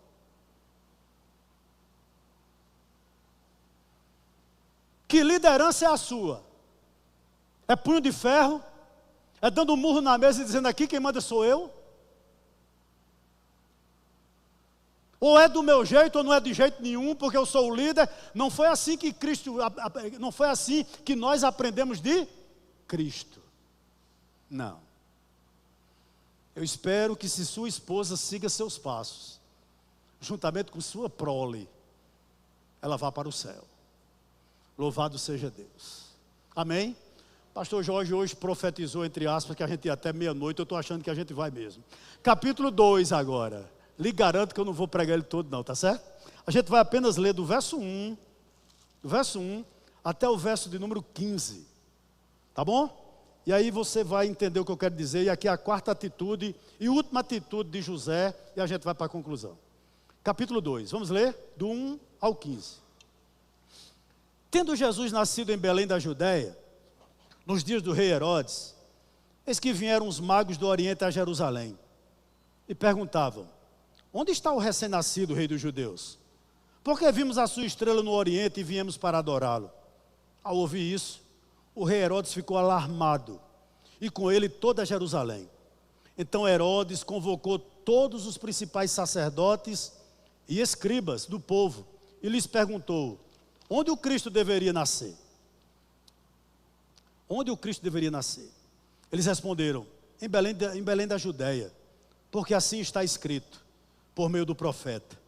Que liderança é a sua? É punho de ferro? É dando um murro na mesa e dizendo aqui quem manda sou eu? Ou é do meu jeito ou não é de jeito nenhum, porque eu sou o líder? Não foi assim que não foi assim que nós aprendemos de Cristo. Não. Eu espero que se sua esposa siga seus passos, juntamente com sua prole, ela vá para o céu. Louvado seja Deus. Amém? Pastor Jorge hoje profetizou, entre aspas, que a gente ia até meia-noite. Eu estou achando que a gente vai mesmo. Capítulo 2 agora. Lhe garanto que eu não vou pregar ele todo não, tá certo? A gente vai apenas ler do verso 1 até o verso de número 15. Tá bom? E aí você vai entender o que eu quero dizer. E aqui é a quarta atitude e última atitude de José. E a gente vai para a conclusão. Capítulo 2, vamos ler do 1 ao 15. Tendo Jesus nascido em Belém da Judéia, nos dias do rei Herodes, eis que vieram os magos do Oriente a Jerusalém e perguntavam: onde está o recém-nascido rei dos judeus? Porque vimos a sua estrela no Oriente e viemos para adorá-lo. Ao ouvir isso, o rei Herodes ficou alarmado, e com ele toda Jerusalém. Então Herodes convocou todos os principais sacerdotes e escribas do povo e lhes perguntou: onde o Cristo deveria nascer? Onde o Cristo deveria nascer? Eles responderam: em Belém da Judéia, porque assim está escrito, por meio do profeta: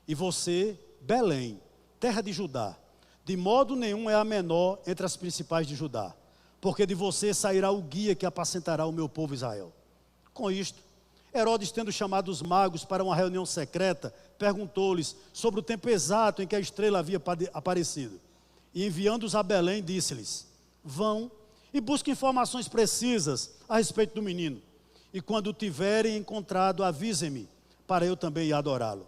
e você, Belém, terra de Judá, de modo nenhum é a menor entre as principais de Judá, porque de você sairá o guia que apacentará o meu povo Israel. Com isto, Herodes, tendo chamado os magos para uma reunião secreta, perguntou-lhes sobre o tempo exato em que a estrela havia aparecido. E enviando-os a Belém, disse-lhes: vão e busquem informações precisas a respeito do menino. E quando o tiverem encontrado, avisem-me, para eu também ir adorá-lo.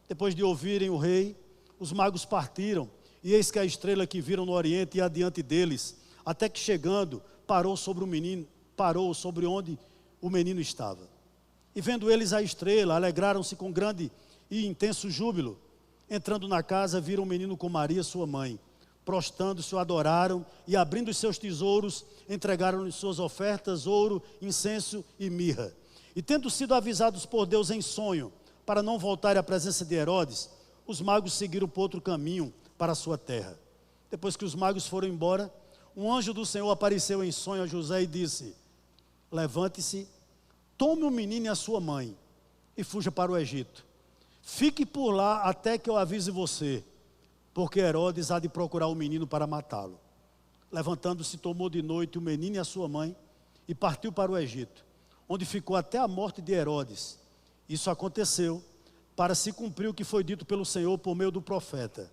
Depois de ouvirem o rei, os magos partiram, e eis que a estrela que viram no Oriente ia adiante deles, até que chegando, parou sobre onde o menino estava. E vendo eles a estrela, alegraram-se com grande e intenso júbilo. Entrando na casa, viram o menino com Maria, sua mãe. Prostando-se, o adoraram e, abrindo os seus tesouros, entregaram-lhe suas ofertas, ouro, incenso e mirra. E tendo sido avisados por Deus em sonho, para não voltarem à presença de Herodes, os magos seguiram por outro caminho para a sua terra. Depois que os magos foram embora, um anjo do Senhor apareceu em sonho a José e disse: levante-se, tome o menino e a sua mãe e fuja para o Egito. Fique por lá até que eu avise você, porque Herodes há de procurar o menino para matá-lo. Levantando-se, tomou de noite o menino e a sua mãe e partiu para o Egito, onde ficou até a morte de Herodes. Isso aconteceu para se cumprir o que foi dito pelo Senhor por meio do profeta: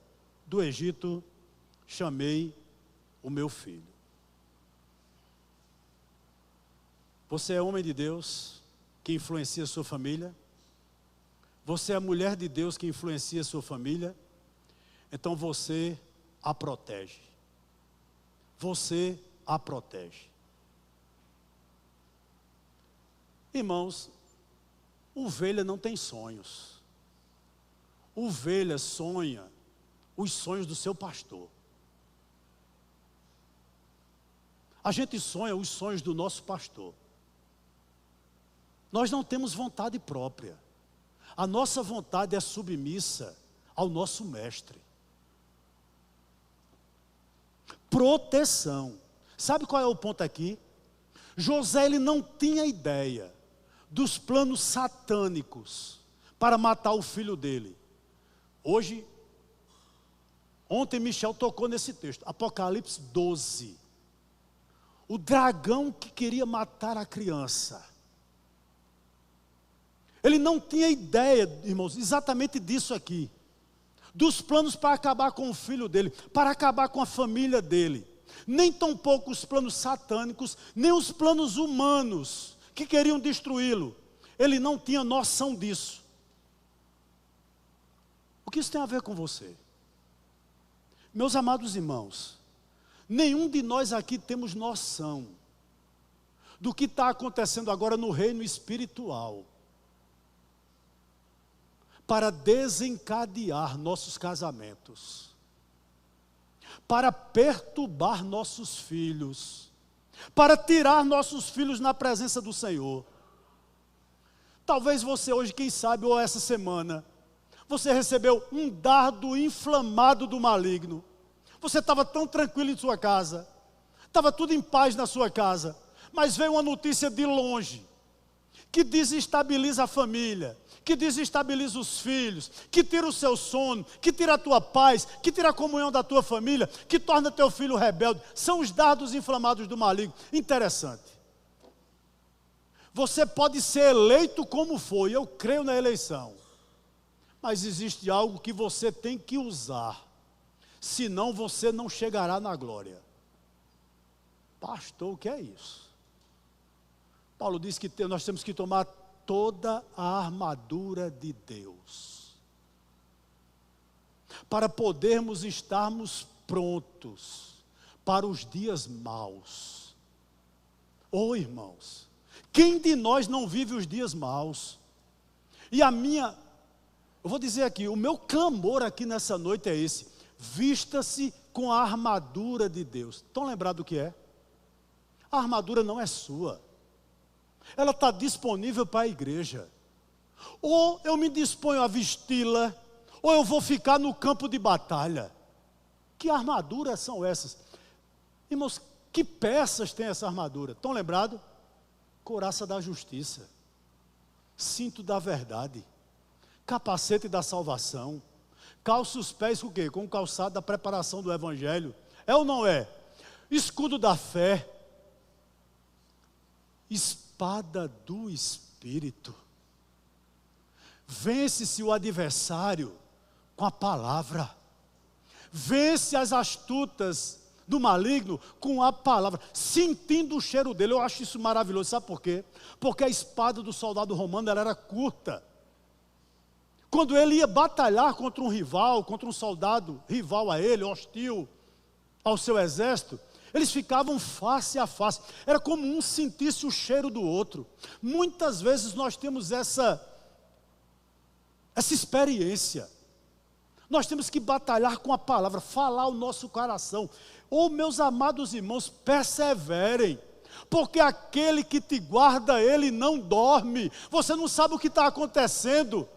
do Egito chamei o meu filho. Você é homem de Deus que influencia a sua família? Você é mulher de Deus que influencia a sua família? Então você a protege. Você a protege. Irmãos, ovelha não tem sonhos. Ovelha sonha os sonhos do seu pastor. A gente sonha os sonhos do nosso pastor. Nós não temos vontade própria. A nossa vontade é submissa ao nosso mestre. Proteção. Sabe qual é o ponto aqui? José, ele não tinha ideia dos planos satânicos para matar o filho dele. Ontem Michel tocou nesse texto, Apocalipse 12. O dragão que queria matar a criança. Ele não tinha ideia, irmãos, exatamente disso aqui. Dos planos para acabar com o filho dele, para acabar com a família dele. Nem tampouco os planos satânicos, nem os planos humanos que queriam destruí-lo. Ele não tinha noção disso. O que isso tem a ver com você? Meus amados irmãos, nenhum de nós aqui temos noção do que está acontecendo agora no reino espiritual para desencadear nossos casamentos, para perturbar nossos filhos, para tirar nossos filhos na presença do Senhor. Talvez você hoje, quem sabe, ou essa semana, você recebeu um dardo inflamado do maligno. Você estava tão tranquilo em sua casa, estava tudo em paz na sua casa, mas veio uma notícia de longe, que desestabiliza a família, que desestabiliza os filhos, que tira o seu sono, que tira a tua paz, que tira a comunhão da tua família, que torna teu filho rebelde. São os dardos inflamados do maligno. Interessante. Você pode ser eleito como foi, eu creio na eleição, mas existe algo que você tem que usar, senão você não chegará na glória. Pastor, o que é isso? Paulo diz que nós temos que tomar toda a armadura de Deus, para podermos estarmos prontos para os dias maus. Irmãos, quem de nós não vive os dias maus? E eu vou dizer aqui, o meu clamor aqui nessa noite é esse: vista-se com a armadura de Deus. Estão lembrados do que é? A armadura não é sua. Ela está disponível para a igreja. Ou eu me disponho a vesti-la, ou eu vou ficar no campo de batalha. Que armaduras são essas? Irmãos, que peças tem essa armadura? Estão lembrados? Couraça da justiça, cinto da verdade, capacete da salvação, calça os pés com o quê? Com o calçado da preparação do evangelho. É ou não é? Escudo da fé, espada do Espírito. Vence-se o adversário com a palavra. Vence as astutas do maligno com a palavra, sentindo o cheiro dele. Eu acho isso maravilhoso. Sabe por quê? Porque a espada do soldado romano ela era curta. Quando ele ia batalhar contra um rival, contra um soldado rival a ele, hostil ao seu exército, eles ficavam face a face. Era como um sentisse o cheiro do outro. Muitas vezes nós temos essa experiência. Nós temos que batalhar com a palavra, falar o nosso coração. Oh, meus amados irmãos, perseverem, porque aquele que te guarda, ele não dorme. Você não sabe o que está acontecendo,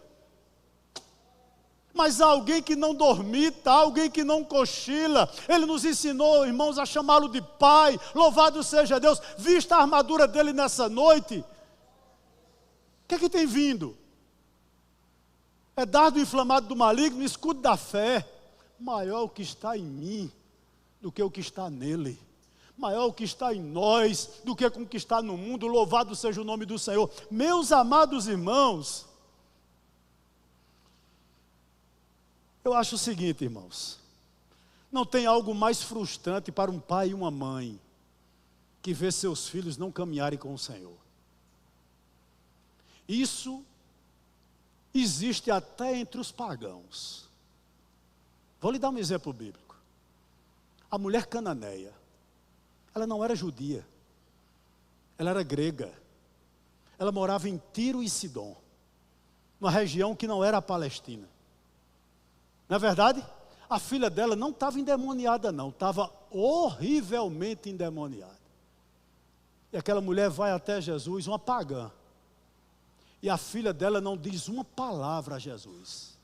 mas há alguém que não dormita, há alguém que não cochila. Ele nos ensinou, irmãos, a chamá-lo de Pai. Louvado seja Deus. Vista a armadura dele nessa noite. O que é que tem vindo? É dardo inflamado do maligno, escudo da fé. Maior o que está em mim do que o que está nele. Maior o que está em nós do que o que está no mundo. Louvado seja o nome do Senhor. Meus amados irmãos, eu acho o seguinte, irmãos. Não tem algo mais frustrante para um pai e uma mãe que ver seus filhos não caminharem com o Senhor. Isso existe até entre os pagãos. Vou lhe dar um exemplo bíblico. A mulher cananeia, ela não era judia, ela era grega. Ela morava em Tiro e Sidom, uma região que não era a Palestina. Não é verdade? A filha dela não estava endemoniada não, estava horrivelmente endemoniada. E aquela mulher vai até Jesus, uma pagã. E a filha dela não diz uma palavra a Jesus.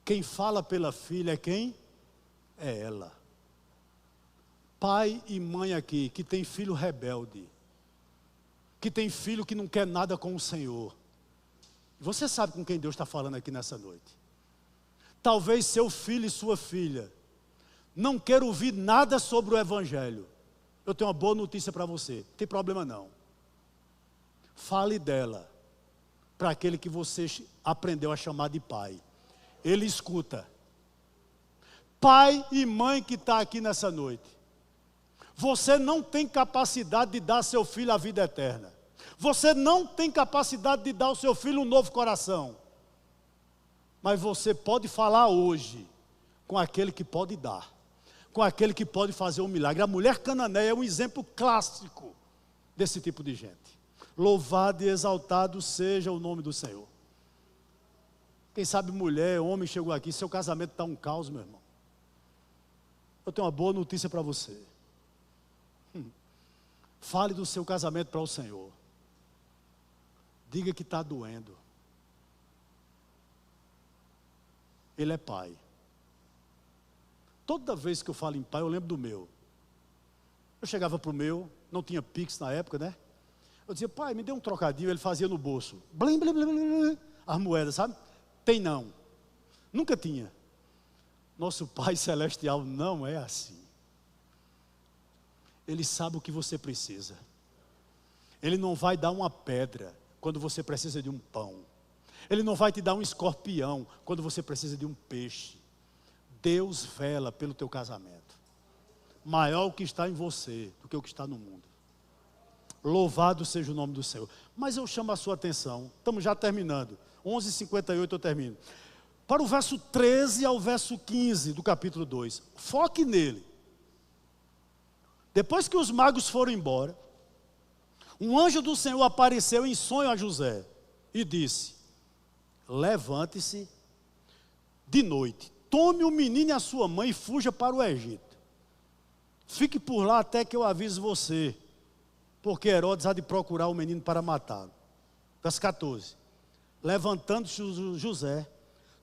Quem fala pela filha é quem? É ela. Pai e mãe aqui, que tem filho rebelde, que tem filho que não quer nada com o Senhor. Você sabe com quem Deus está falando aqui nessa noite. Talvez seu filho e sua filha não queiram ouvir nada sobre o Evangelho. Eu tenho uma boa notícia para você, não tem problema não. Fale dela para aquele que você aprendeu a chamar de pai. Ele escuta. Pai e mãe que está aqui nessa noite, você não tem capacidade de dar ao seu filho a vida eterna. Você não tem capacidade de dar ao seu filho um novo coração. Mas você pode falar hoje com aquele que pode dar, com aquele que pode fazer um milagre. A mulher cananeia é um exemplo clássico desse tipo de gente. Louvado e exaltado seja o nome do Senhor. Quem sabe mulher, homem chegou aqui, seu casamento está um caos, meu irmão. Eu tenho uma boa notícia para você. Fale do seu casamento para o Senhor. Diga que está doendo. Ele é pai. Toda vez que eu falo em pai, eu lembro do meu. Eu chegava para o meu, não tinha Pix na época, né? Eu dizia, pai, me dê um trocadinho. Ele fazia no bolso. Blim, blim, blim, blim, as moedas, sabe? Tem não. Nunca tinha. Nosso Pai Celestial não é assim. Ele sabe o que você precisa. Ele não vai dar uma pedra quando você precisa de um pão. Ele não vai te dar um escorpião quando você precisa de um peixe. Deus vela pelo teu casamento. Maior o que está em você do que o que está no mundo. Louvado seja o nome do Senhor. Mas eu chamo a sua atenção. Estamos já terminando. 11h58 eu termino. Para o verso 13 ao verso 15 do capítulo 2. Foque nele. Depois que os magos foram embora, um anjo do Senhor apareceu em sonho a José e disse: levante-se de noite, tome o menino e a sua mãe e fuja para o Egito. Fique por lá até que eu avise você, porque Herodes há de procurar o menino para matá-lo. Verso 14. Levantando-se José,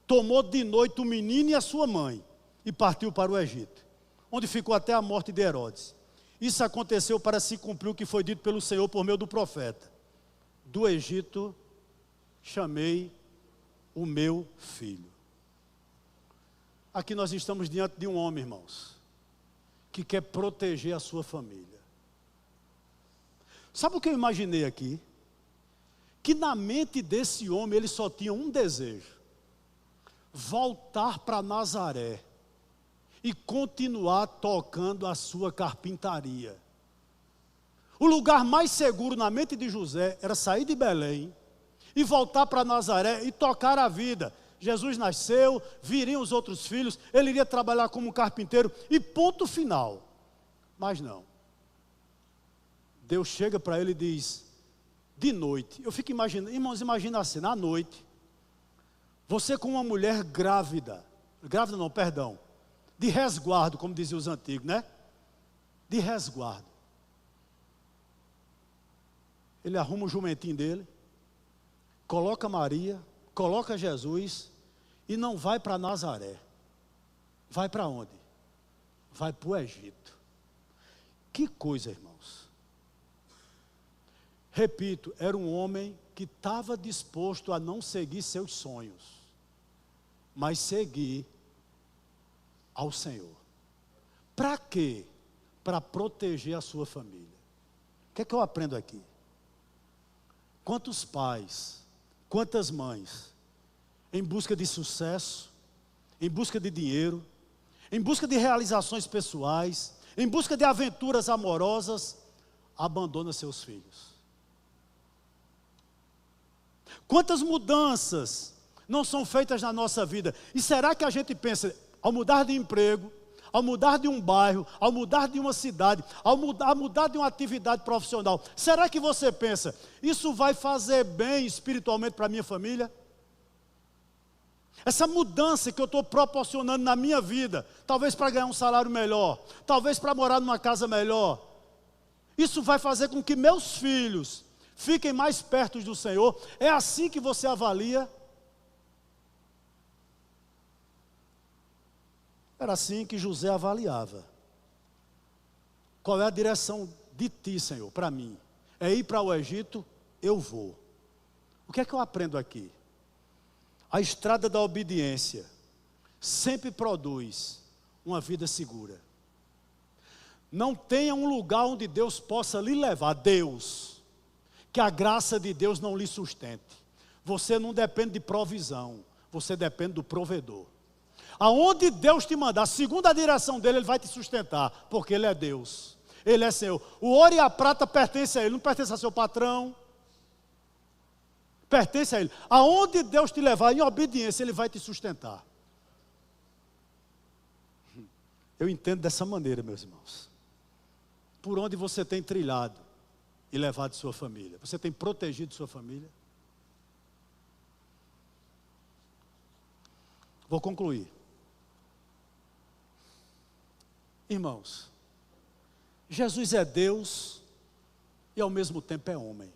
tomou de noite o menino e a sua mãe e partiu para o Egito, onde ficou até a morte de Herodes. Isso aconteceu para se cumprir o que foi dito pelo Senhor por meio do profeta: do Egito chamei o meu filho. Aqui nós estamos diante de um homem, irmãos, que quer proteger a sua família. Sabe o que eu imaginei aqui? Que na mente desse homem ele só tinha um desejo: voltar para Nazaré e continuar tocando a sua carpintaria. O lugar mais seguro na mente de José era sair de Belém e voltar para Nazaré e tocar a vida. Jesus nasceu, viriam os outros filhos, ele iria trabalhar como carpinteiro e ponto final. Mas não. Deus chega para ele e diz: de noite. Eu fico imaginando, irmãos, imagina assim, na noite, você com uma mulher grávida, grávida não, perdão, de resguardo, como diziam os antigos, né? De resguardo. Ele arruma o jumentinho dele, coloca Maria, coloca Jesus e não vai para Nazaré. Vai para onde? Vai para o Egito. Que coisa, irmãos. Repito, era um homem que estava disposto a não seguir seus sonhos, mas seguir ao Senhor. Para quê? Para proteger a sua família. O que é que eu aprendo aqui? Quantos pais, quantas mães, em busca de sucesso, em busca de dinheiro, em busca de realizações pessoais, em busca de aventuras amorosas, abandonam seus filhos. Quantas mudanças não são feitas na nossa vida? E será que a gente pensa, ao mudar de emprego, ao mudar de um bairro, ao mudar de uma cidade, ao mudar de uma atividade profissional, será que você pensa, isso vai fazer bem espiritualmente para a minha família? Essa mudança que eu estou proporcionando na minha vida, talvez para ganhar um salário melhor, talvez para morar numa casa melhor, isso vai fazer com que meus filhos fiquem mais perto do Senhor? É assim que você avalia? Era assim que José avaliava. Qual é a direção de ti, Senhor, para mim? É ir para o Egito? Eu vou. O que é que eu aprendo aqui? A estrada da obediência sempre produz uma vida segura. Não tenha um lugar onde Deus possa lhe levar, Deus, que a graça de Deus não lhe sustente. Você não depende de provisão, você depende do provedor. Aonde Deus te mandar, segundo a direção dele, Ele vai te sustentar, porque Ele é Deus, Ele é Senhor. O ouro e a prata pertencem a Ele, não pertence a seu patrão, pertence a Ele. Aonde Deus te levar em obediência, Ele vai te sustentar. Eu entendo dessa maneira, meus irmãos. Por onde você tem trilhado e levado sua família? Você tem protegido sua família? Vou concluir. Irmãos, Jesus é Deus e ao mesmo tempo é homem.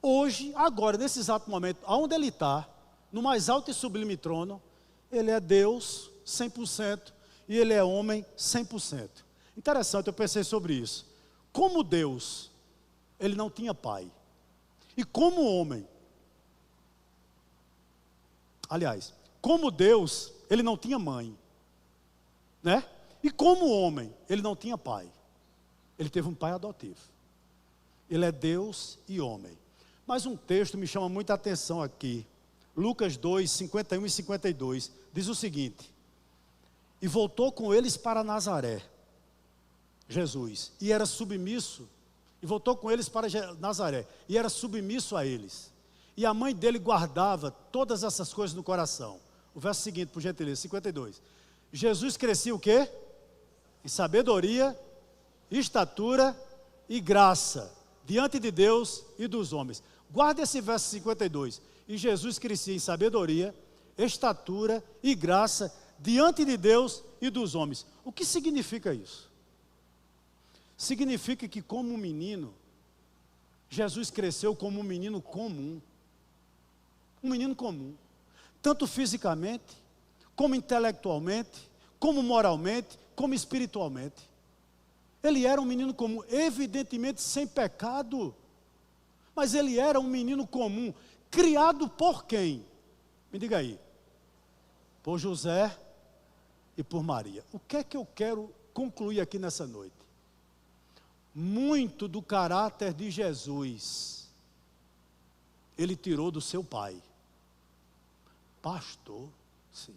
Hoje, agora, nesse exato momento, aonde Ele está, no mais alto e sublime trono, Ele é Deus 100% e Ele é homem 100%. Interessante, eu pensei sobre isso. Como Deus, Ele não tinha pai. E como homem, aliás, como Deus, Ele não tinha mãe. Né? E como homem, Ele não tinha pai. Ele teve um pai adotivo. Ele é Deus e homem. Mas um texto me chama muita atenção aqui. Lucas 2, 51 e 52. Diz o seguinte: e voltou com eles para Nazaré, Jesus, e era submisso, e voltou com eles para Nazaré, e era submisso a eles. E a mãe dele guardava todas essas coisas no coração. O verso seguinte, por gentileza, 52. Jesus crescia o quê? Em sabedoria, estatura e graça, diante de Deus e dos homens. Guarda esse verso 52. E Jesus crescia em sabedoria, estatura e graça, diante de Deus e dos homens. O que significa isso? Significa que como um menino, Jesus cresceu como um menino comum. Um menino comum. Tanto fisicamente, como intelectualmente, como moralmente, como espiritualmente. Ele era um menino comum, evidentemente sem pecado, mas ele era um menino comum, criado por quem? Me diga aí. Por José e por Maria. O que é que eu quero concluir aqui nessa noite? Muito do caráter de Jesus, Ele tirou do seu pai. Pastor, sim.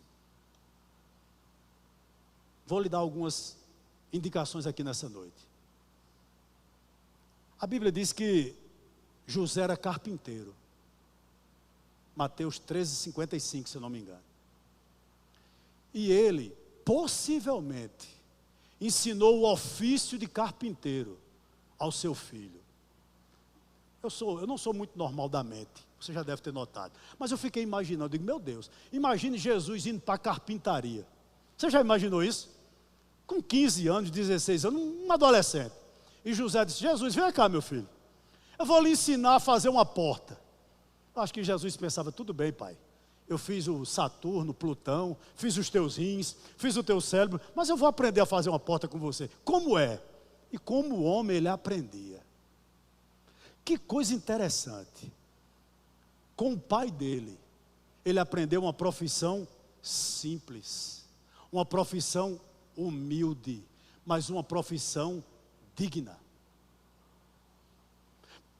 Vou lhe dar algumas indicações aqui nessa noite. A Bíblia diz que José era carpinteiro. Mateus 13, 55, se eu não me engano. E ele, possivelmente, ensinou o ofício de carpinteiro ao seu filho. Eu não sou muito normal da mente, Você já deve ter notado. Mas eu fiquei imaginando, digo, meu Deus, imagine Jesus indo para a carpintaria. Você já imaginou isso? Com 15 anos, 16 anos, um adolescente. E José disse, Jesus, vem cá, meu filho. Eu vou lhe ensinar a fazer uma porta. Eu acho que Jesus pensava, tudo bem, pai. Eu fiz o Saturno, Plutão, fiz os teus rins, fiz o teu cérebro, mas eu vou aprender a fazer uma porta com você. Como é? E como o homem ele aprendia. Que coisa interessante. Com o pai dele, ele aprendeu uma profissão simples, uma profissão humilde, mas uma profissão digna.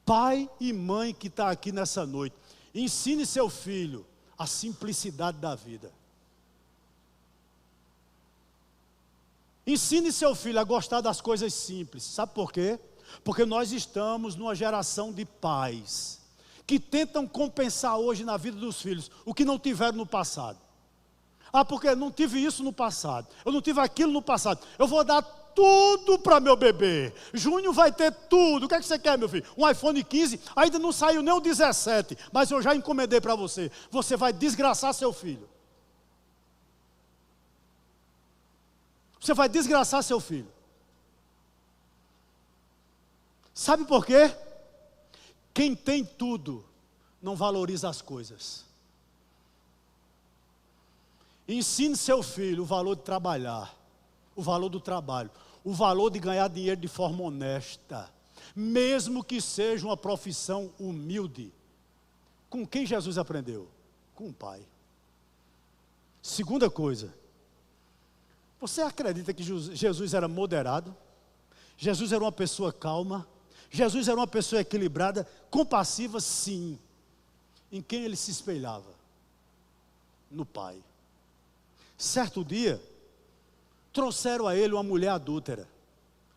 Pai e mãe que está aqui nessa noite, ensine seu filho a simplicidade da vida. Ensine seu filho a gostar das coisas simples. Sabe por quê? Porque nós estamos numa geração de pais que tentam compensar hoje na vida dos filhos o que não tiveram no passado. Ah, porque não tive isso no passado, eu não tive aquilo no passado, eu vou dar tudo para meu bebê. Júnior vai ter tudo. O que é que você quer, meu filho? Um iPhone 15, ainda não saiu nem o 17, mas eu já encomendei para você. Você vai desgraçar seu filho. Você vai desgraçar seu filho. Sabe por quê? Quem tem tudo não valoriza as coisas. Ensine seu filho o valor de trabalhar, o valor do trabalho, o valor de ganhar dinheiro de forma honesta, mesmo que seja uma profissão humilde. Com quem Jesus aprendeu? Com o pai. Segunda coisa, você acredita que Jesus era moderado? Jesus era uma pessoa calma? Jesus era uma pessoa equilibrada, compassiva? Sim. Em quem ele se espelhava? No pai. Certo dia, trouxeram a ele uma mulher adúltera.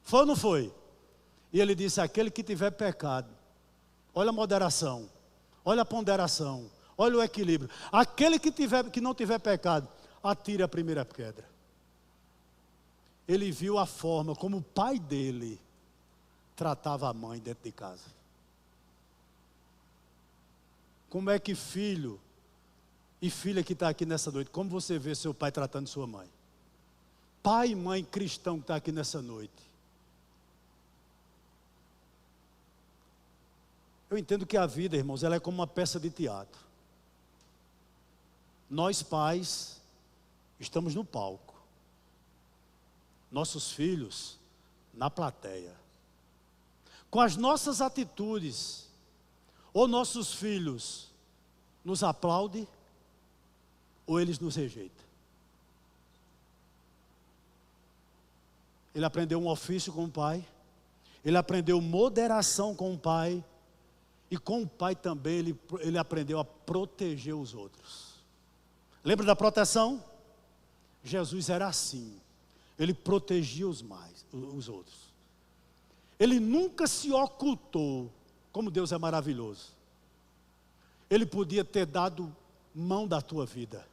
Foi ou não foi? E ele disse, aquele que tiver pecado, olha a moderação, olha a ponderação, olha o equilíbrio. Aquele que não tiver pecado, atire a primeira pedra. Ele viu a forma como o pai dele tratava a mãe dentro de casa. Como é que filho e filha que está aqui nessa noite, como você vê seu pai tratando sua mãe? Pai e mãe cristão que está aqui nessa noite. Eu entendo que a vida, irmãos, ela é como uma peça de teatro. Nós pais estamos no palco. Nossos filhos na plateia. Com as nossas atitudes, ou nossos filhos nos aplaudem, ou eles nos rejeitam. Ele aprendeu um ofício com o pai, ele aprendeu moderação com o pai, e com o pai também ele aprendeu a proteger os outros. Lembra da proteção? Jesus era assim, ele protegia os outros. Ele nunca se ocultou, como Deus é maravilhoso. Ele podia ter dado mão da tua vida.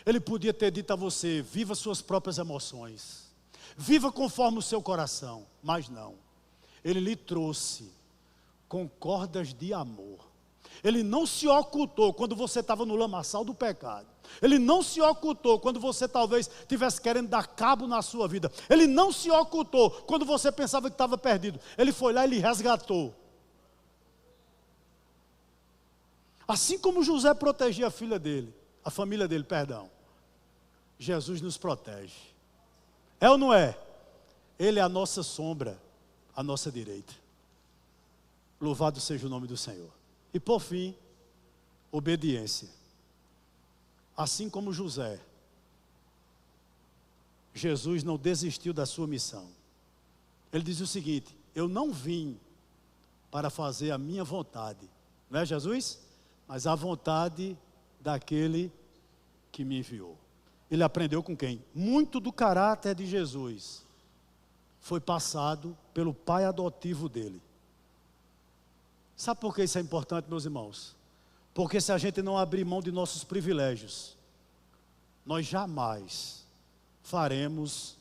Ele podia ter dito a você, viva suas próprias emoções. Viva conforme o seu coração, mas não. Ele lhe trouxe com cordas de amor. Ele não se ocultou quando você estava no lamaçal do pecado. Ele não se ocultou quando você talvez estivesse querendo dar cabo na sua vida. Ele não se ocultou quando você pensava que estava perdido. Ele foi lá e lhe resgatou. Assim como José protegia a família dele, perdão. Jesus nos protege. É ou não é? Ele é a nossa sombra, a nossa direita. Louvado seja o nome do Senhor. E por fim, obediência. Assim como José, Jesus não desistiu da sua missão. Ele diz o seguinte, eu não vim para fazer a minha vontade, não é Jesus? Mas a vontade daquele que me enviou. Ele aprendeu com quem? Muito do caráter de Jesus foi passado pelo pai adotivo dele. Sabe por que isso é importante, meus irmãos? Porque se a gente não abrir mão de nossos privilégios, nós jamais faremos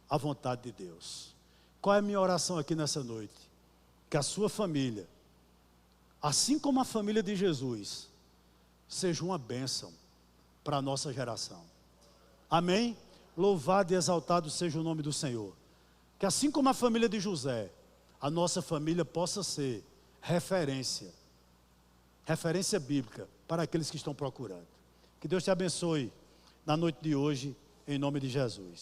a vontade de Deus. Qual é a minha oração aqui nessa noite? Que a sua família assim como a família de Jesus, seja uma bênção para a nossa geração. Amém? Louvado e exaltado seja o nome do Senhor. Que assim como a família de José, a nossa família possa ser referência bíblica para aqueles que estão procurando. Que Deus te abençoe na noite de hoje, em nome de Jesus.